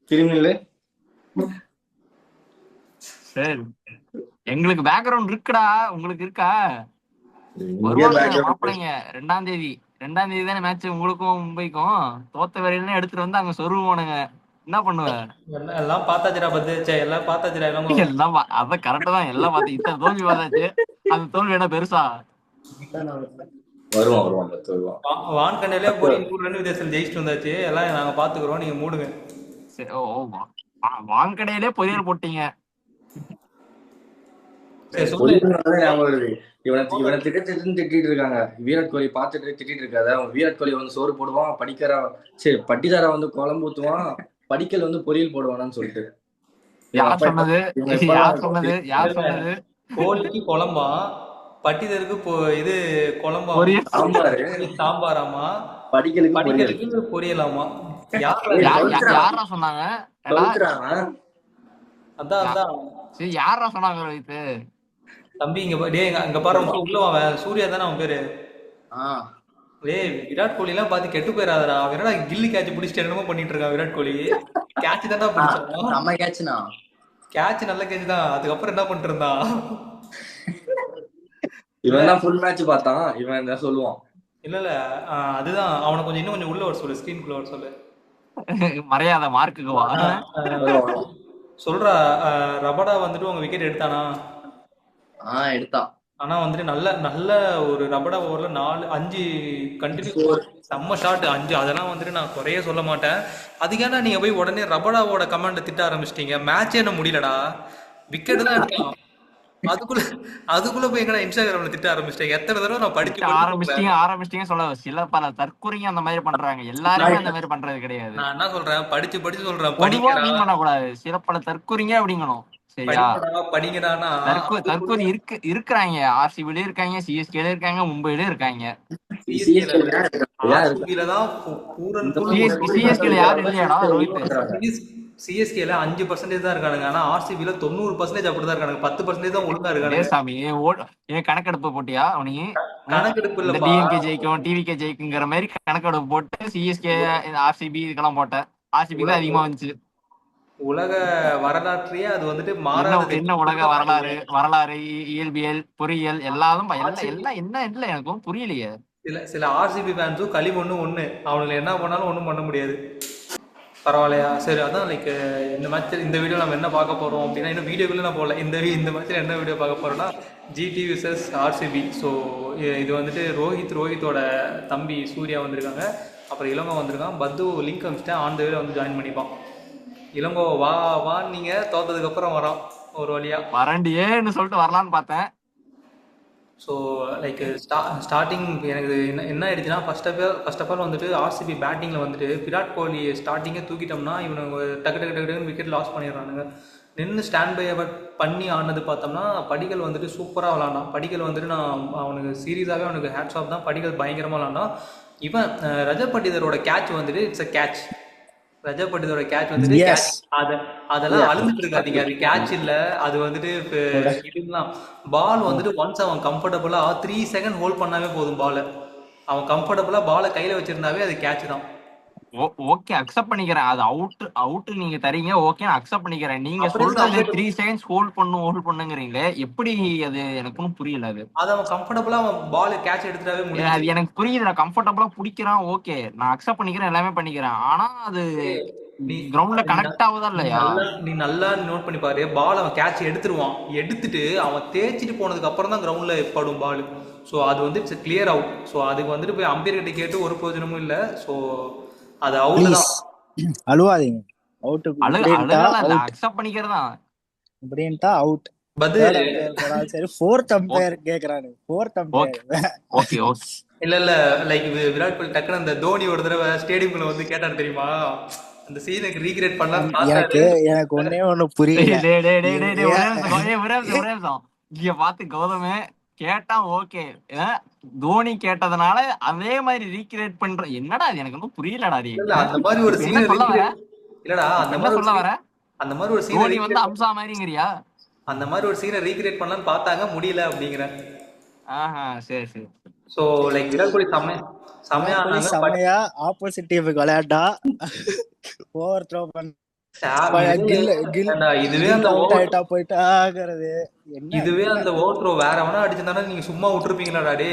திரும்பி சரி, எங்களுக்கு பேக்ரவுண்ட் இருக்குடா, உங்களுக்கு இருக்கா? இங்கே வருவானுங்க பேக்ரவுண்ட் மாப்பிள்ளைங்க. 2ஆம் தேதி தானே மேட்ச் உங்களுக்கும் மும்பைக்கும். தோத்த வரையில எடுத்துட்டு வந்து அங்க சொருவானுங்க. என்ன பண்ணுவ? எல்லாம் பார்த்தாச்சுடா பத்து, எல்லாம் பார்த்தாச்சுடா இளங்கோ. எல்லாம் அதான் கரெக்ட் தான், எல்லாம் பார்த்து இத்தனை தோல்வி பார்த்தாச்சு. அந்த தோல்வி என்ன பெருசா? வருவான் வருவான். வான் கண்டையிலே போய் 100 ரன் வித்தியாசம் ஜெயிச்சுட்டு வந்தாச்சு. எல்லாம் நாங்க பாத்துக்கிறோம், நீங்க மூடுங்க. சரி, ஓ வாங்கடையிலே பொரியல் போட்டீங்க. இவனை திட்டிட்டு இருக்காங்க. விராட் கோலி பார்த்துட்டு திட்டிட்டு இருக்காது. அவன் விராட் கோலி வந்து சோறு போடுவான், பட்டிதாரா வந்து குழம்பு ஊத்துவான், படிக்கல் வந்து பொரியல் போடுவானான்னு சொல்லிட்டு. யார் சொன்னது? கோழிக்கு குழம்பா, பட்டிதருக்கு இது குழம்பா, சாம்பாராமா, படிக்கலுக்கு பொரியலாமா? யாரா சொன்னாங்க? அதான் சரி, யாரா சொன்னாங்க ரோஹித்? தம்பி இங்க பாரு, உள்ள அவன் சூர்யா தானே அவன் பேரு. விராட் கோலி எல்லாம் பாத்து கெட்டு போயிடாதடா. அவன் என்னடா கில்லி கேட்ச் பிடிச்சிட்டு என்னமோ பண்ணிட்டு இருக்கான். விராட் கோலி கேட்ச் தானே பிடிச்சான். நம்ம கேட்ச்னா கேட்ச் நல்ல கேட்ச் தான். அதுக்கப்புறம் என்ன பண்ணிட்டு இருந்தான்? இவன் தான் ஃபுல் மேட்ச் பார்த்தான். இவன் என்ன சொல்லுவான்? இல்ல அதுதான் அவனை கொஞ்சம் இன்னும் கொஞ்சம் உள்ள வர சொல்லு, ஸ்கிரீன்குள்ள வர சொல்லு. மரியாதை மார்க்குக்கு வா சொல்றா. ரபடா வந்துட்டு உங்க விக்கெட் எடுத்தானா? எடுத்தான். ஆனா வந்துட்டு நல்ல ஒரு ரபடா ஓவர்ல 4-5 கண்டினியூ செம்ம ஷாட் 5. அதெல்லாம் வந்துட்டு நான் குறைய சொல்ல மாட்டேன். அதுக்கான நீங்க போய் உடனே ரபடாவோட கமாண்ட திட்ட ஆரம்பிச்சிட்டீங்க. மேட்சே என்ன முடியலடா, விக்கெட் தான் எடுக்கலாம். அதுக்குள்ள போய் எங்கடா இன்ஸ்டாகிராம்ல திட்ட ஆரம்பிச்சிட்டேன். எத்தனை தடவை நான் படிச்சு ஆரம்பிச்சிட்டீங்க சொல்ல. சில பல தற்கொலைங்க அந்த மாதிரி பண்றாங்க. எல்லாருமே அந்த மாதிரி பண்றது கிடையாது. நான் என்ன சொல்றேன், படிச்சு சொல்றேன். பண்ணக்கூடாது. சில பல தற்கொலைங்க அப்படிங்கணும். சரியா? படிக்கிறானா தற்கொலை இருக்கிறாங்க. ஆர்சிபில இருக்காங்க, சிஎஸ்கேல இருக்காங்க, மும்பைல இருக்காங்க. சிஎஸ்கேல யாரும் இல்லையாடா ரோஹித்? சிஎஸ்கேல 5% தான் இருக்கானுங்க. ஆனா ஆர்சிபில 90% அப்படிதான் இருக்கானுங்க. 10% தான் ஒழுங்கா இருக்கானுங்க. சாமி, ஏன் கணக்கெடுப்பு போட்டியா? அவனி கணக்கெடுப்பு இல்ல, டிஎம்கே ஜெயிக்கும் டிவிகே ஜெயிக்குங்கிற மாதிரி கணக்கெடுப்பு போட்டு சிஎஸ்கே ஆர்சிபி இதுக்கெல்லாம் போட்டேன். ஆர்சிபி தான் அதிகமா வந்துச்சு. உலக வரலாற்றையே அது வந்துட்டு மாறாத என்ன உலக வரலாறு இயல்பியல் பொறியியல் எல்லாம் என்ன இல்ல, எனக்கும் புரியலையே. சில ஆர்சிபி ஃபேன்ஸும் களிமண்ணு ஒண்ணு, அவனுக்கு என்ன பண்ணாலும் ஒண்ணும் பண்ண முடியாது. பரவாயில்லையா? சரி, அதான் லைக் இந்த மேட்ச் இந்த வீடியோ நம்ம என்ன பார்க்க போறோம் அப்படின்னா, இன்னும் வீடியோக்குள்ள நான் போகல. இந்த மேட்ச்ல என்ன வீடியோ பார்க்க போறோம்னா ஜிடி விசஸ் ஆர்சிபி. ஸோ இது வந்துட்டு ரோஹித்தோட தம்பி சூர்யா வந்திருக்காங்க, அப்புறம் இளங்கோ வந்திருக்கான். பத்து லிங்க் அனுப்பிச்சிட்டேன், ஆன் த வேல வந்து ஜாயின் பண்ணிப்பான். இளங்கோ வா நீங்க தோத்ததுக்கு அப்புறம் வரோம் ஒரு வழியா. வரண்டியேன்னு சொல்லிட்டு வரலான்னு பார்த்தேன். ஸோ லைக் ஸ்டார்டிங் எனக்கு என்ன ஆயிடுச்சுன்னா, ஃபர்ஸ்ட் ஆஃப் ஆல் வந்துட்டு ஆர்சிபி பேட்டிங்கில் வந்துட்டு விராட் கோலி ஸ்டார்டிங்கே தூக்கிட்டோம்னா இவனுங்க டக்கு விக்கெட் லாஸ் பண்ணிடுறானுங்க. நின்று ஸ்டாண்ட் பை அவர் பண்ணி ஆனது பார்த்தோம்னா படிக்கல் வந்துட்டு சூப்பராக விளாண்டான். படிக்கல் வந்துட்டு நான் அவனுக்கு சீரியஸாகவே அவனுக்கு ஹேட்ஸ் ஆஃப் தான். படிக்கல் பயங்கரமாக விளாண்டான். இவன் ரஜத் பட்டிதரோட கேட்ச் வந்துட்டு இட்ஸ் அ கேட்ச். ரஜத் பட்டிதரோட கேட்ச் வந்துட்டு அதெல்லாம் அழுந்துட்டு இருக்காதீங்க, அது கேட்ச் இல்ல. அது வந்துட்டு இதுலாம் பால் வந்துட்டு ஒன்ஸ் அவன் கம்ஃபர்டபுளா 3 செகண்ட் ஹோல்ட் பண்ணாவே போதும். அவன் கம்ஃபர்டபுளா பாலை கையில வச்சிருந்தாவே அது கேட்ச் தான். ஓகே, அக்செப்ட் பண்ணிக்கிறேன். அது அவுட் நீங்க தரீங்க, ஓகே அக்செப்ட் பண்ணிக்கிறேன். நீங்க சொல்றது 3 செகண்ட்ஸ் ஹோல்ட் பண்ணுங்கிறீங்களே, எப்படி? அது எனக்கு ஒன்றும் புரியல. அது அவன் கம்ஃபர்டபுளா அவன் பால் கேட்ச் எடுத்துட்டாவே முடியாது. அது எனக்கு புரியுது, நான் கம்ஃபர்டபுளா பிடிக்கிறான், ஓகே நான் அக்செப்ட் பண்ணிக்கிறேன், எல்லாமே பண்ணிக்கிறேன். ஆனா அது நீ கிரவுண்ட்ல கனெக்ட் ஆகுதா இல்லையா? நீ நல்லா நோட் பண்ணி பாரு. பால் அவன் கேட்ச் எடுத்துட்டு அவன் தேய்ச்சிட்டு போனதுக்கு அப்புறம் தான் கிரவுண்ட்ல படும் பால். ஸோ அது வந்து இட்ஸ் கிளியர் அவுட். ஸோ அதுக்கு வந்துட்டு போய் அம்பையர் கிட்ட கேட்டு ஒரு பிரயோஜனமும் இல்லை. ஸோ அது அவுட் தான். அழுவாதீங்க, அவுட் அக்செப்ட் பண்ணிக்கிறதா அப்படின்ட்டா அவுட். சரி, ஃபோர்த் அம்பையர் கேக்குறானு. ஃபோர்த் அம்பையர் ஓகே இல்ல லைக் விராட் கோலி டக்குனு அந்த தோனி ஒரு தடவை ஸ்டேடியம்ல வந்து கேட்டாரு தெரியுமா, அந்த சீனுக்கு ரீக்ரியேட் பண்ணலாம். எனக்கு ஒண்ணு புரியல. இங்க பாத்து கௌதமே கேட்டான், ஓகே தோனி கேட்டதுனால அதே மாதிரி ரீக்ரியேட் பண்ற. என்னடா அது எனக்கு ஒன்றும் புரியலடா. அந்த மாதிரி ஒரு சீன் சொல்ல வர இல்லடா, அந்த மாதிரி ஒரு சீன் வந்து அம்சா மாதிரிங்கறியா? அந்த மாதிரி ஒரு சீனை ரீக்ரியேட் பண்ணலாம்னு பார்த்தாங்க, முடியல அப்படிங்கிறேன். சரி. சோ லைக் விராட் கோலி செமையா ஆப்போசிட் டீமுக்கு விளையாண்டா ஓவர் த்ரோ பண்ண கில் கில் இதுவே கில் அந்த அவுட் ஆயிட்டா போயிட்டு ஆகிறது என்ன இதுவே என்ன அந்த ஓட்ரோ வேற எவனா அடிச்சிருந்தானா நீங்க சும்மா விட்டுருப்பீங்களாடா டே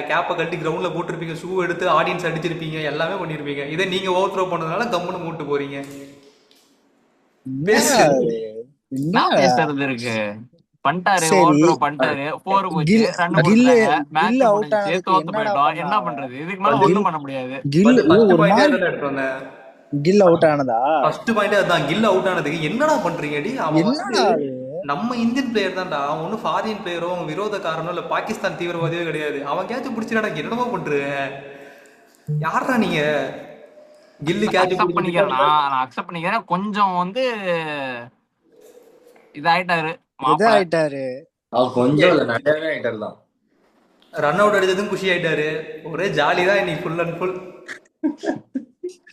கேப்பை கழட்டி கிரவுண்ட்ல போட்டிருப்பீங்க, ஷூ எடுத்து ஆடியன்ஸ் அடிச்சிருப்பீங்க, எல்லாமே பண்ணிருப்பீங்க. இதே நீங்க ஓவர்த்ரோ பண்ணதுனால கம்முன்னு மூட்டு போறீங்க. என்ன பேசு. என்ன நான் பேசுறது இருக்கு. பண்ணிட்டாரு, சரி ஓவர்த்ரோ பண்ணிட்டாரு, 4 போச்சு, கில் ரன் கில் போட்டாங்க, கில் மேட்ச் அவுட் முடிஞ்சுச்சு, ஆனதுக்கு தோத்து என்னடா போயிட்டோம். பண்ணா என்ன அவன் பண்றது? இதுக்கு மேல கில் ஒண்ணும் பண்ண முடியாது. கில் ஃபர்ஸ்ட் ஒரு பாயிண்டே நாள் அதான் எடுத்து வந்தேன். கில் அவுட் ஆனதா ஃபர்ஸ்ட் பாயிண்டே அதான், கில் அவுட் ஆனதுக்கு என்னடா பண்றீங்க டி? அவன் வந்து என்னடா அது நம்ம இந்தியன் பிளேயர் தான்டா, அவன் ஒன்றும் ஃபாரின் பிளேயரோ அவன் விரோதக்காரனோ இல்லை பாகிஸ்தான் தீவிரவாதியோ கிடையாது. அவன் கேட்ச் பிடிச்சிடா என்னடா பண்றேன்? யாரா நீங்க? கில்லு கேட்ச் அக்செப்ட் பண்ணிக்கிறேன், பிடிச்சிட்டு நான் அக்செப்ட் பண்ணிக்கிறேன். கொஞ்சம் வந்து இதாயிட்டாரு எது மாப்பிள. ஆயிட்டாரு அவர் கொஞ்சம் இல்ல நிறையவே ஆயிட்டார் தான். ரன் அவுட் அடிச்சதும் குஷி ஆயிட்டாரு. ஒரே ஜாலி தான் இன்னைக்கு ஃபுல் அண்ட் ஃபுல்.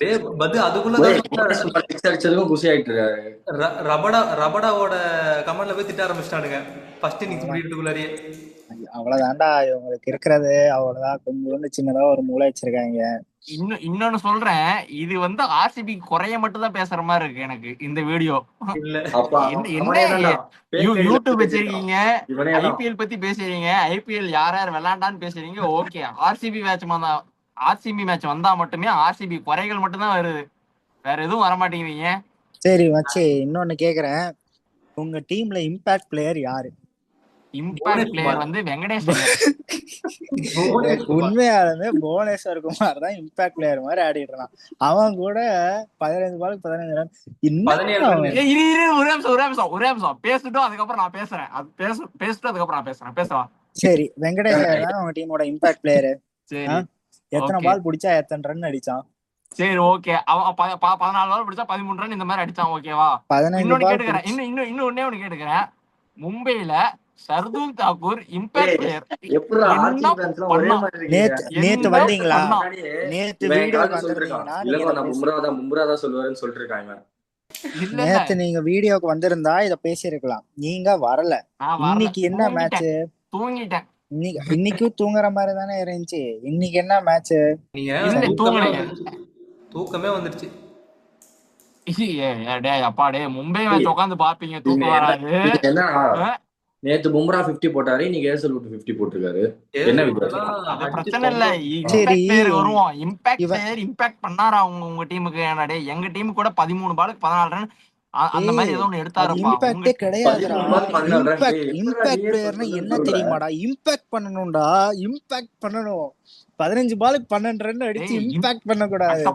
டே பத்து அதுக்குள்ளதான் சிக்ஸ் அடிச்சதுக்கும் குஷி ஆயிட்டு இருக்காரு. ரபடாவோட கமெண்ட்ல போய் திட்ட ஆரம்பிச்சிட்டானுங்க ஃபர்ஸ்ட் இன்னிங்ஸ் முடியறதுக்குள்ளாரியே. அவ்வளவுதான்டா இவங்களுக்கு இருக்கிறது, அவ்வளவுதான். கொஞ்சோண்டு சின்னதா ஒரு மூளை வச்சிருக்காங்க. இன்னொன்னு சொல்றேன், இது வந்து ஆர்சிபி குறைய மட்டும் தான் பேசுற மாதிரி இருக்கு எனக்கு இந்த வீடியோ. இல்ல என்ன யூடியூப் வச்சிருக்கீங்க, இவனே தான். ஐபிஎல் பத்தி பேசுறீங்க, ஐபிஎல் யார் யார் விளையாண்டான்னு பேசுறீங்க. ஓகே, ஆர்சிபி மேட்ச் வந்தா மட்டுமே ஆர்சிபி குறைகள் மட்டும் தான் வருது, வேற எதுவும் வர மாட்டேங்கிறீங்க. சரி மச்சி, இன்னொன்னு கேக்குறேன். உங்க டீம்ல இம்பாக்ட் பிளேயர் யாரு? இம்பாக்ட் பிளேயர் வந்து வெங்கடேஷ் ஐயர். உண்மையாலுமே புவனேஸ்வர் குமார் தான் இம்பாக்ட் பிளேயர் மாதிரி ஆடிட்டு இருந்தான். அவன் கூட 15 பாலுக்கு 15 ரன். ஒரே நிமிஷம் பேசிட்டோம், அதுக்கப்புறம் நான் பேசுறேன். அது பேசிட்டு அதுக்கப்புறம் நான் பேசுறேன். சரி, வெங்கடேஷ் ஐயர் தான் உங்க டீமோட இம்பாக்ட் பிளேயர். சரி, எத்தனை பால் பிடிச்சா எத்தனை ரன் அடிச்சான்? சரி, ஓகே. அவன் 14 பால் பிடிச்சா 13 ரன் இந்த மாதிரி அடிச்சான். ஓகேவா? 15 இன்னொன்னு பால் கேட்டுக்கிறேன், இன்னும் ஒண்ணு கேட்டுக்கிறேன். மும்பைல ஷர்துல் தாக்கூர் இம்பாக்ட் பிளேயர். நேத்து வந்தீங்களா? நேத்து வீடியோ மும்ரா தான் சொல்லுவாருன்னு சொல்லிட்டு இருக்காங்க. நேத்து நீங்க வீடியோக்கு வந்திருந்தா இத பேசிருக்கலாம். நீங்க வரல. இன்னைக்கு என்ன மேட்ச்? தூங்கிட்டேன். இன்னைக்கும் தூங்குற மாதிரி தானே இருந்துச்சு. இன்னைக்கு என்ன மேட்ச்? தூக்கமே வந்துருச்சு. அப்பாடே, மும்பை மேட்ச் உட்காந்து பாப்பீங்க, தூக்கம் வராது. நேத்து பும்ரா 50 போட்டாரு, இன்னைக்கு ஏசல் விட்டு 50 போட்டிருக்காரு. என்ன வித்தியாசம்? அது பிரச்சனை இல்ல. வருவோம், இம்பாக்ட் பிளேயர் இம்பாக்ட் பண்ணாரா உங்க டீமுக்கு? என்னடே, எங்க டீம் கூட 13 பாலுக்கு 14 ரன் அந்த மாதிரி ஏதோ ஒண்ணு எடுத்தாருப்பா. இம்பாக்டே கிடையாதுடா. இம்பாக்ட் பிளேயர்னா என்ன தெரியுமாடா? இம்பாக்ட் பண்ணணும்டா, இம்பாக்ட் பண்ணணும். 15 பாலுக்கு 12 ரன் அடிச்சு இம்பாக்ட் பண்ண கூடாது. அந்த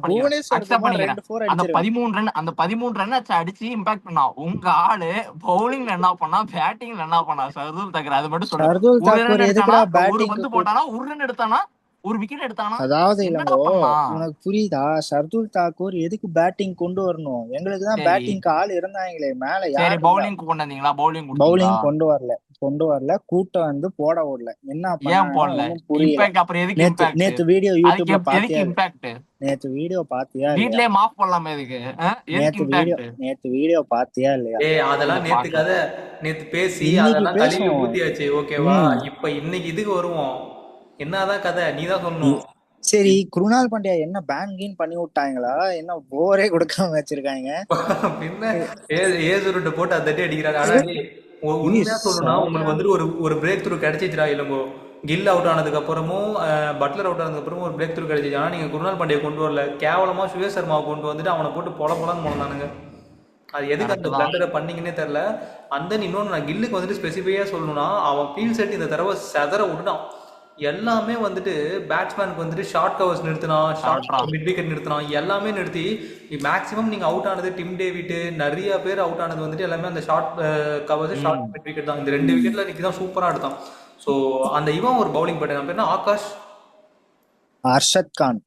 13 ரன் அடிச்சு இம்பாக்ட் பண்ணா. உங்க ஆளு பவுலிங்ல என்ன பண்ணா, பேட்டிங்ல என்ன பண்ணா? ஷர்துல் தாக்கூர் அது மட்டும் சொல்லுங்க. வந்து போட்டானா, ஒரு ரன் எடுத்தானா, ஒரு விக்கெட் எடுத்தானா? அதாவது இல்லங்கோ, உனக்கு புரியுதா? ஷர்துல் தாக்கூர் எதுக்கு பேட்டிங் கொண்டு வரணும்? எங்களுக்குதான் பேட்டிங்க்கு ஆள் இருந்தாங்களே மேல. யாரு பவுலிங் கொண்டு வந்தீங்களா? பவுலிங் கொண்டு வரல. கூட்டம் வந்து போட ஓடல. என்ன போடல? நேத்து வீடியோ யூடியூப்ல பாத்தியா? நேத்து வீடியோ பாத்தியா? வீட்லயே மாஃப் பண்ணலாமே இதுக்கு. நேத்து வீடியோ பாத்தியா இல்லையா? அதெல்லாம் நேத்து கதை, நேத்து பேசி அதெல்லாம் கழுவி ஊத்தியாச்சு. ஓகேவா? இப்ப இன்னைக்கு இதுக்கு வருவோம். என்னதான் கதை நீதான் சொல்லணும். சரி, குருணால் பாண்டியா என்ன பேன் கீன் பண்ணி விட்டாங்களா? என்ன போரே கொடுக்காம வச்சிருக்காங்க? ஏசுருட்ட போட்டு அதட்டி அடிக்கிறாங்க. உண்மையா சொல்லணும்னா உங்களுக்கு வந்துட்டு ஒரு பிரேக் த்ரூ கிடைச்சிச்சுடா. இல்லங்கோ, கில் அவுட் ஆனதுக்கு அப்புறமும் பட்லர் அவுட் ஆனதுக்கு அப்புறமும் ஒரு பிரேக் த்ரூ கிடைச்சிச்சு. ஆனா நீங்க குருணால் பாண்டியா கொண்டு வரல. கேவலமா சுயேஷ் சர்மாவை கொண்டு வந்துட்டு அவனை போட்டு பொலன்னு போனானுங்க. அது எதுக்கு அந்த பிளண்டரை பண்ணீங்கன்னே தெரியல. அந்த இன்னொன்னு நான் கில்லுக்கு வந்துட்டு ஸ்பெசிஃபையா சொல்லணும்னா, அவன் ஃபீல்ட் செட் இந்த தடவை செதற விட்டுட்டான். எல்லாமே வந்துட்டு பேட்ஸ்மேனுக்கு வந்துட்டு ஷார்ட் கவர்ஸ் நிறுத்தினான், ஷார்ட் மிட் விக்கெட் நிறுத்தினான், எல்லாமே நிறுத்தி மேக்ஸிமம் நீங்க அவுட் ஆனது டிம் டேவிட் நிறைய பேர் அவுட் ஆனது வந்துட்டு எல்லாமே அந்த short covers, short mid wicket தான். இந்த 2 விக்கெட்ல இன்னைக்கு தான் சூப்பரா எடுத்தான். ஸோ அந்த இவன் ஒரு பவுலிங் பண்ண பேர் Akash Harshad Khan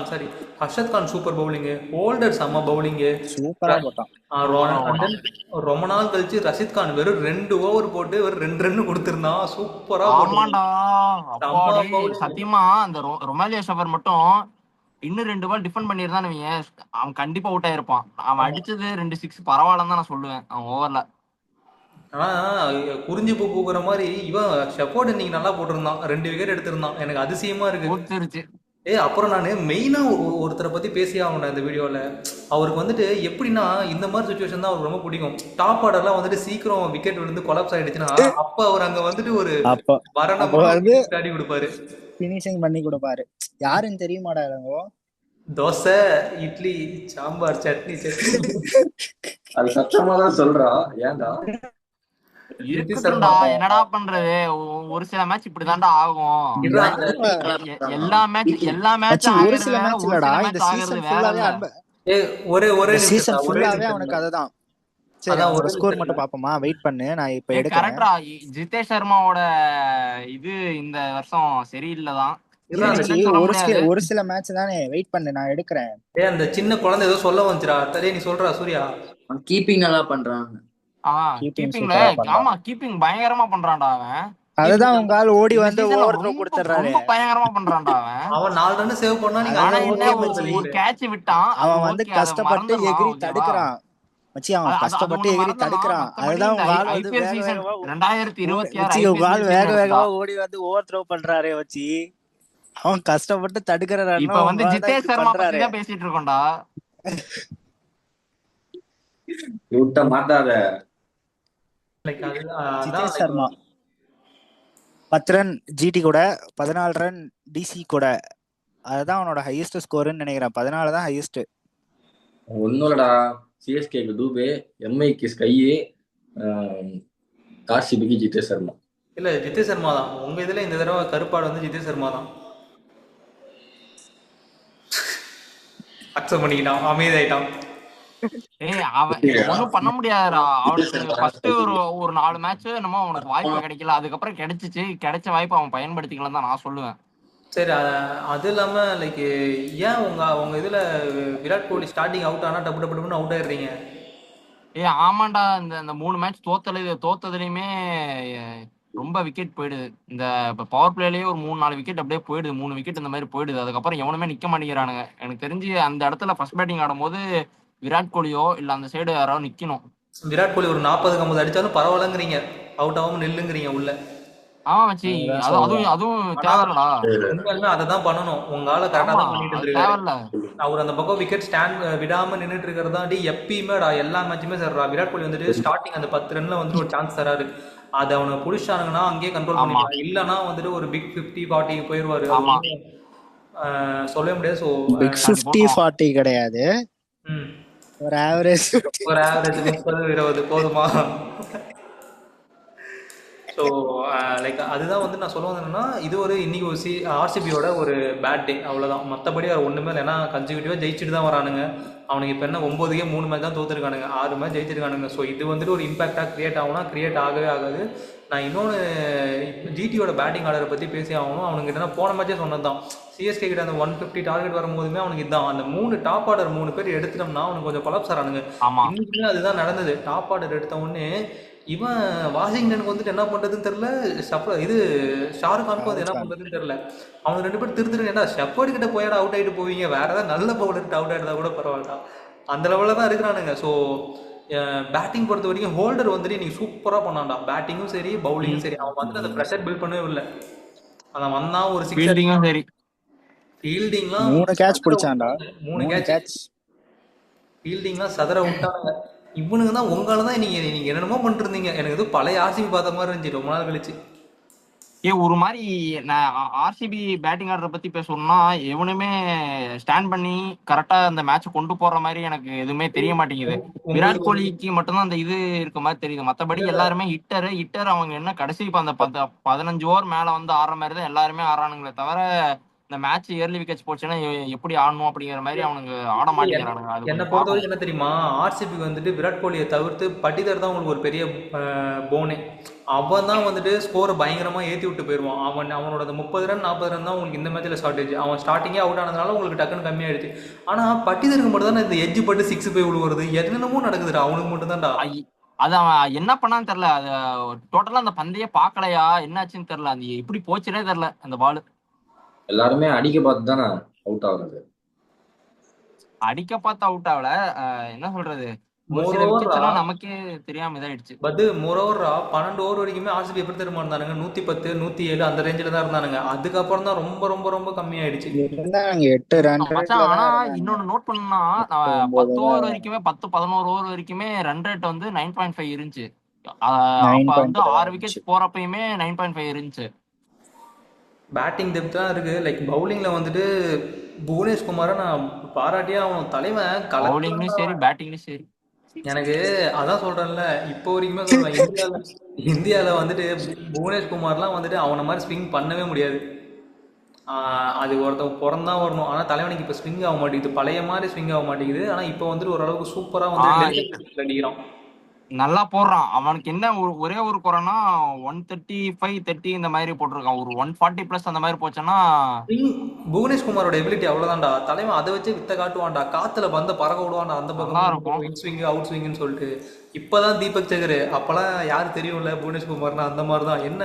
sorry, Harshad Khan super bowling. Holder செம்ம பவுலிங், சூப்பரா போட்டான். ரொம்ப நாள் கழிச்சு ரஷித் கான் வெறும் 2 ஓவர் போட்டு ஒரு 2 ரன் கொடுத்திருந்தான். சூப்பரா. சத்தியமா அந்த ரொமாலியோ ஷவர் மட்டும் இன்னும் 2 பால் டிஃபெண்ட் பண்ணிருந்தான் அவன் கண்டிப்பா அவுட் ஆயிருப்பான். அவன் அடிச்சது 2 6 பரவாயில்லன்னு தான் நான் சொல்லுவேன் அவன் ஓவர்ல. ஆனா குறிஞ்சி பூ பூக்குற மாதிரி இவன் ஷெஃபோர்ட் இன்னைக்கு நல்லா போட்டிருந்தான், 2 விக்கெட் எடுத்திருந்தான். எனக்கு அதிசயமா இருக்கு. அப்புறம் நான் மெயினா ஒருத்தரை பத்தி பேசி ஆகணும் இந்த வீடியோல. அவருக்கு வந்துட்டு எப்படின்னா இந்த மாதிரி சுச்சுவேஷன் தான் அவருக்கு ரொம்ப பிடிக்கும். டாப் ஆர்டர்லாம் வந்துட்டு சீக்கிரம் விக்கெட் விழுந்து கொலாப்ஸ் ஆயிடுச்சுன்னா அப்ப அவர் அங்க வந்துட்டு ஒரு அப்போ அப்போ மரணமான வந்து ஆடி கொடுப்பாரு. பினிஷிங் பண்ணி கொடுப்பாரு. யாருன்னு தெரியுமாடா இளங்கோ? தோசை, இட்லி, சாம்பார், சட்னி சட்னி. அது சத்தமா தான் சொல்றா, ஏன்டா? இருக்கட்டும்டா, என்னடா பண்றது, ஒரு சில மேட்ச் இப்படிதான்டா ஆகும். எல்லா மேட்ச் ஒரு சில ஆகுறது மேட்ச் வேற, இல்லடா, ஒரு சில இந்த மேட்ச் சீசன் ஆகுறது ஃபுல்லாவே வேற. ஒரே ஒரே சீசன் நிமிஷம், ஒரே ஃபுல்லாவே நிமிஷம். அவனுக்கு அதுதான். சரி, அதான் அவனோட ஒரே ஸ்கோர் நிமிஷம். மட்டும் பாப்போமா? வெயிட் பண்ணு, நான் இப்ப எடுக்கிறேன். கரெக்டா, ஜிதேஷ் சர்மாவோட இது இந்த வருஷம் சரியில்லைதான். ஒரு சில மேட்ச் தானே, வெயிட் பண்ணு, நான் எடுக்கிறேன். அந்த சின்ன குழந்தை ஏதோ சொல்ல வந்துச்சுடா, நீ சொல்றா சூர்யா. கீப்பிங் நல்லா பண்றான். கீப்பிங்ல ஆமா, கீப்பிங் பயங்கரமா பண்றான்டா அவன். அதுதான் உங்க ஆள் ஓடி வந்து ஓவர் த்ரோ கொடுத்துறாரு. ரொம்ப பயங்கரமா பண்றான்டா அவன். அவன் 4 ரன் சேவ் பண்ணா நீங்க ஆனா என்ன ஒரு கேட்ச் விட்டான். அவன் வந்து கஷ்டப்பட்டு எகிரி தடுக்கிறான் மச்சி, அவன் கஷ்டப்பட்டு எகிரி தடுக்கிறான். அதுதான் உங்க ஆள் வந்து 2026 உங்க ஆள் வேக வேகமா ஓடி வந்து ஓவர் த்ரோ பண்றாரு வச்சி. அவன் கஷ்டப்பட்டு தடுக்கிறாரு. இப்ப வந்து ஜிதேஷ் சர்மா பத்தி தான் பேசிட்டு இருக்கோம்டா. விட்ட மாட்டாத. ஜிதேஷ் சர்மா 10 ரன் ஜிடி கூட, 14 ரன் டிசி கூட. அதுதான் அவனோட ஹையஸ்ட் ஸ்கோர்னு நினைக்கிறேன். 14 தான் ஹையஸ்ட். ஒன்னும் இல்லடா, சிஎஸ்கேக்கு டூபே, எம்ஐக்கு ஸ்கை, ஆர்சிபிக்கு ஜிதேஷ் சர்மா. இல்ல ஜிதேஷ் சர்மா தான் உங்க இதுல இந்த தடவை கருப்பாடு வந்து ஜிதேஷ் சர்மா தான். அக்செப்ட் பண்ணிக்கிட்டான், அமைதியாயிட்டான். அவன் ஒண்ணும் பண்ண முடியாதுடா. அவனுக்கு ஃபர்ஸ்ட் ஒரு 4 மேட்ச் என்னமோ அவனுக்கு வாய்ப்பு கிடைக்கல. அதுக்கப்புறம் கிடைச்சிச்சு. கிடைச்ச வாய்ப்பு அவன் பயன்படுத்திக்கலாம் தான் நான் சொல்லுவேன். சரி, அது இல்லாம லைக் ஏன் உங்க இதுல விராட் கோலி ஸ்டார்டிங் அவுட் ஆனா டப்பு டப்பு டப்புன்னு அவுட் ஆயிடுறீங்க? ஆமாண்டா, இந்த 3 மேட்ச் தோத்ததுலயுமே ரொம்ப விக்கெட் போயிடுது. இந்த பவர் பிளேலயே ஒரு 3-4 விக்கெட் அப்படியே போயிடுது. 3 விக்கெட் இந்த மாதிரி போயிடுது. அதுக்கப்புறம் எவனுமே நிக்க மாட்டேங்கிறானுங்க. எனக்கு தெரிஞ்சு அந்த இடத்துல ஃபர்ஸ்ட் பேட்டிங் ஆடும்போது விராட் கோலியோ இல்ல அந்த சைடு யாராவது நிக்கணும். விராட் கோலி ஒரு 40-50 அடிச்சாலும் பரவாயில்லங்கிறீங்க, அவுட் ஆகாம நில்லுங்கிறீங்க உள்ள. ஆமா மச்சி, அதுவும் தேவையில்லடா. உண்மையிலுமே அதைதான் பண்ணணும். உங்க ஆளை கரெக்டா தான் பண்ணிட்டு இருக்காரு. அவர் அந்த பக்கம் விக்கெட் ஸ்டாண்ட் விடாம நின்றுட்டு இருக்கிறதா எப்பயுமே எல்லா மேட்சுமே சரிடா. விராட் கோலி வந்துட்டு ஸ்டார்டிங் அந்த 10 ரன்ல வந்து ஒரு சான்ஸ் தராரு. அதை அவனை புடிச்சானுங்கன்னா அங்கேயே கண்ட்ரோல் பண்ணிக்கலாம். இல்லைன்னா வந்துட்டு ஒரு பிக் 50-40 போயிருவாரு. சொல்லவே முடியாது. ஸோ பிக் 50-40 கிடையாது, ஒரு ஆவரேஜ் 30-20 போதுமா? ஸோ லைக் அதுதான் வந்து நான் சொல்ல வந்தேன்னா, இது ஒரு இன்னைக்கு ஒரு ஆர்சிபியோட ஒரு பேட் டே, அவ்வளோதான். மற்றபடி அது ஒன்றுமே இல்லை. ஏன்னா கன்சிக்யூட்டிவாக ஜெயிச்சுட்டு தான் வரானுங்க. அவனுக்கு இப்போ என்ன 9க்கு 3 மேட்ச் தான் தோத்துருக்கானுங்க, 6 மேட்ச் ஜெயிச்சிருக்கானுங்க. ஸோ இது வந்துட்டு ஒரு இம்பாக்டாக கிரியேட் ஆகும்னா கிரியேட் ஆகவே ஆகாது. நான் இன்னொன்று ஜிடியோட பேட்டிங் ஆர்டரை பற்றி பேசி ஆகணும். அவனுக்கு என்னன்னா போன மேட்சே சொன்னது தான், சிஎஸ்கே கிட்ட அந்த 150 டார்கெட் வரும்போதுமே அவனுக்கு இதுதான், அந்த 3 டாப் ஆர்டர் 3 பேர் எடுத்துட்டோம்னா அவனுக்கு கொஞ்சம் கொலாப்ஸ் ஆறானுங்க. இன்னைக்குமே அதுதான் நடந்தது. டாப் ஆர்டர் எடுத்த உடனே இவன் வாஷிங்டனுக்கு வந்துட்டு என்ன பண்றதுன்னு தெரியல, இது ஷாருக் கானுக்கு வந்து என்ன பண்றதுன்னு தெரியல. அவங்க 2 பேரும் திருத்துட்டு என்ன ஷெப்பர்டு கிட்ட போயாடா அவுட் ஆகிட்டு போவீங்க, வேற ஏதாவது நல்ல பவுலர் அவுட் ஆகிட்டா கூட பரவாயில்ல, அந்த லெவலில் தான் இருக்கிறானுங்க. ஸோ பேட்டிங் பொறுத்த வரைக்கும் ஹோல்டர் வந்துட்டு இன்னைக்கு சூப்பராக பண்ணான்டா. பேட்டிங்கும் சரி பவுலிங்கும் சரி, அவன் வந்துட்டு அந்த ப்ரெஷர் பில்ட் பண்ணவே இல்லை. அவன் வந்தான் ஒரு 6 சரி, ஃபீல்டிங்லாம் 3 கேட்ச் பிடிச்சான்டா. 3 கேட்ச் ஃபீல்டிங்லாம் சதற விட்டானுங்க. இவனுங்க தான் உங்களால தான் நீங்க என்னென்னமோ பண்ணிட்டு இருந்தீங்க. எனக்கு எதுவும் பழைய ஆர்சிபி பார்த்த மாதிரி இருந்துச்சு ரொம்ப நாள் கழிச்சு. ஒரு மாதிரி நான் ஆர்சிபி பேட்டிங் ஆடுற பத்தி பேசணும்னா, எவனுமே ஸ்டாண்ட் பண்ணி கரெக்டா அந்த மேட்ச் கொண்டு போற மாதிரி எனக்கு எதுவுமே தெரிய மாட்டேங்குது. விராட் கோலிக்கு மட்டும்தான் அந்த இது இருக்க மாதிரி தெரியுது. மற்றபடி எல்லாருமே ஹிட்டர் அவங்க என்ன கடைசி அந்த 15 ஓவர் மேல வந்து ஆடுற மாதிரி தான் எல்லாருமே ஆடுறானுங்களே தவிர, இந்த மேட்ச் இயர்லி விக்கெட்ஸ் போச்சுன்னா எப்படி ஆடணும் அப்படிங்கிற மாதிரி அவனுக்கு ஆட மாட்டேங்கிறானுங்க. என்னை பொறுத்தவரைக்கும் என்ன தெரியுமா, ஆர்சிபிக்கு வந்துட்டு விராட் கோலியை தவிர்த்து பட்டிதர் தான் உங்களுக்கு ஒரு பெரிய போனே. அவன் தான் வந்துட்டு ஸ்கோரை பயங்கரமா ஏற்றி விட்டு போயிடுவான். அவனோட 30 ரன் 40 ரன் தான் உங்களுக்கு இந்த மேட்ச்ல ஷார்டேஜ். அவன் ஸ்டார்டிங்கே அவுட் ஆனதுனால உங்களுக்கு டக்குன்னு கம்மியாயிடுச்சு. ஆனா பட்டிதருக்கு மட்டும் தான் இந்த எட்ஜ் பட்டு 6 போய் விழுவுறது என்னென்னமோ நடக்குதுடா. அவனுக்கு மட்டும் தான்டா அது. அவன் என்ன பண்ணான்னு தெரியல. அது டோட்டலா அந்த பந்தையே பாக்கலையா என்னாச்சுன்னு தெரியல. அது எப்படி போச்சுனே தெரியல அந்த பால். எல்லாருமே அடிக்க பார்த்து தானே அவுட் ஆகுறது. அடிக்க பார்த்து அவுட் ஆகல, என்ன சொல்றது, ஒரு சில மோரோவர்ரா விக்கெட்ஸ் நமக்கே தெரியாம இதாயிடுச்சு. மோரோவர்ரா 12 ஓவர் வரைக்குமே ஆர்சிபி எப்படி தெரியுமா இருந்தானுங்க, 110 107 அந்த ரேஞ்சில் தான் இருந்தானுங்க. அதுக்கப்புறம் தான் ரொம்ப ரொம்ப ரொம்ப கம்மியாயிடுச்சு. இருந்தாங்க 8 ரன் மச்சான். ரேட்ல ஆனா தான் இருந்தாங்க. இன்னொன்னு நோட் பண்ணா, 10 ஓவர் வரைக்குமே 10-11 ஓவர் வரைக்குமே ரன் ரேட் வந்து 9.5 இருந்துச்சு. அப்ப வந்து 6 விக்கெட்ஸ் போறப்பயுமே 9.5 இருந்துச்சு. பேட்டிங் டெப்த் தான் இருக்கு. லைக் பவுலிங்ல வந்துட்டு புவனேஷ்குமாரை நான் பாராட்டியே அவன் தலைவன் பவுலிங்லயும் சரி, பேட்டிங்லயும் சரி. எனக்கு அதான் சொல்றேன்ல, இப்போ வரைக்குமே சொல்றேன், இந்தியால வந்துட்டு புவனேஷ்குமார்லாம் வந்துட்டு அவனை மாதிரி ஸ்விங் பண்ணவே முடியாது. அது ஒருத்தன் பிறந்தா வரணும். ஆனா தலைவனுக்கு இப்போ ஸ்விங் ஆக மாட்டேங்குது, பழைய மாதிரி ஸ்விங் ஆக மாட்டேங்குது. ஆனா இப்போ வந்துட்டு ஓரளவுக்கு சூப்பரா வந்து அடிக்கிறான், நல்லா போடுறான். அவனுக்கு என்ன ஒரே ஒரு குறைனா 135-30 இந்த மாதிரி போட்டிருக்கான். ஒரு 140+ அந்த மாதிரி போச்சுன்னா புவனேஷ்குமாரோட எபிலிட்டி அவ்வளவுதான்டா. தலைவன் அதை வச்சு வித்த காட்டுவான்டா, காத்துல பந்த பறக்க விடுவான்டா அந்த பக்கம், இன் ஸ்விங் அவுட் ஸ்விங்னு சொல்லிட்டு. இப்பதான் தீபக் சகர், அப்பெல்லாம் யாரு தெரியும்ல புவனேஷ்குமார்னா அந்த மாதிரி தான். என்ன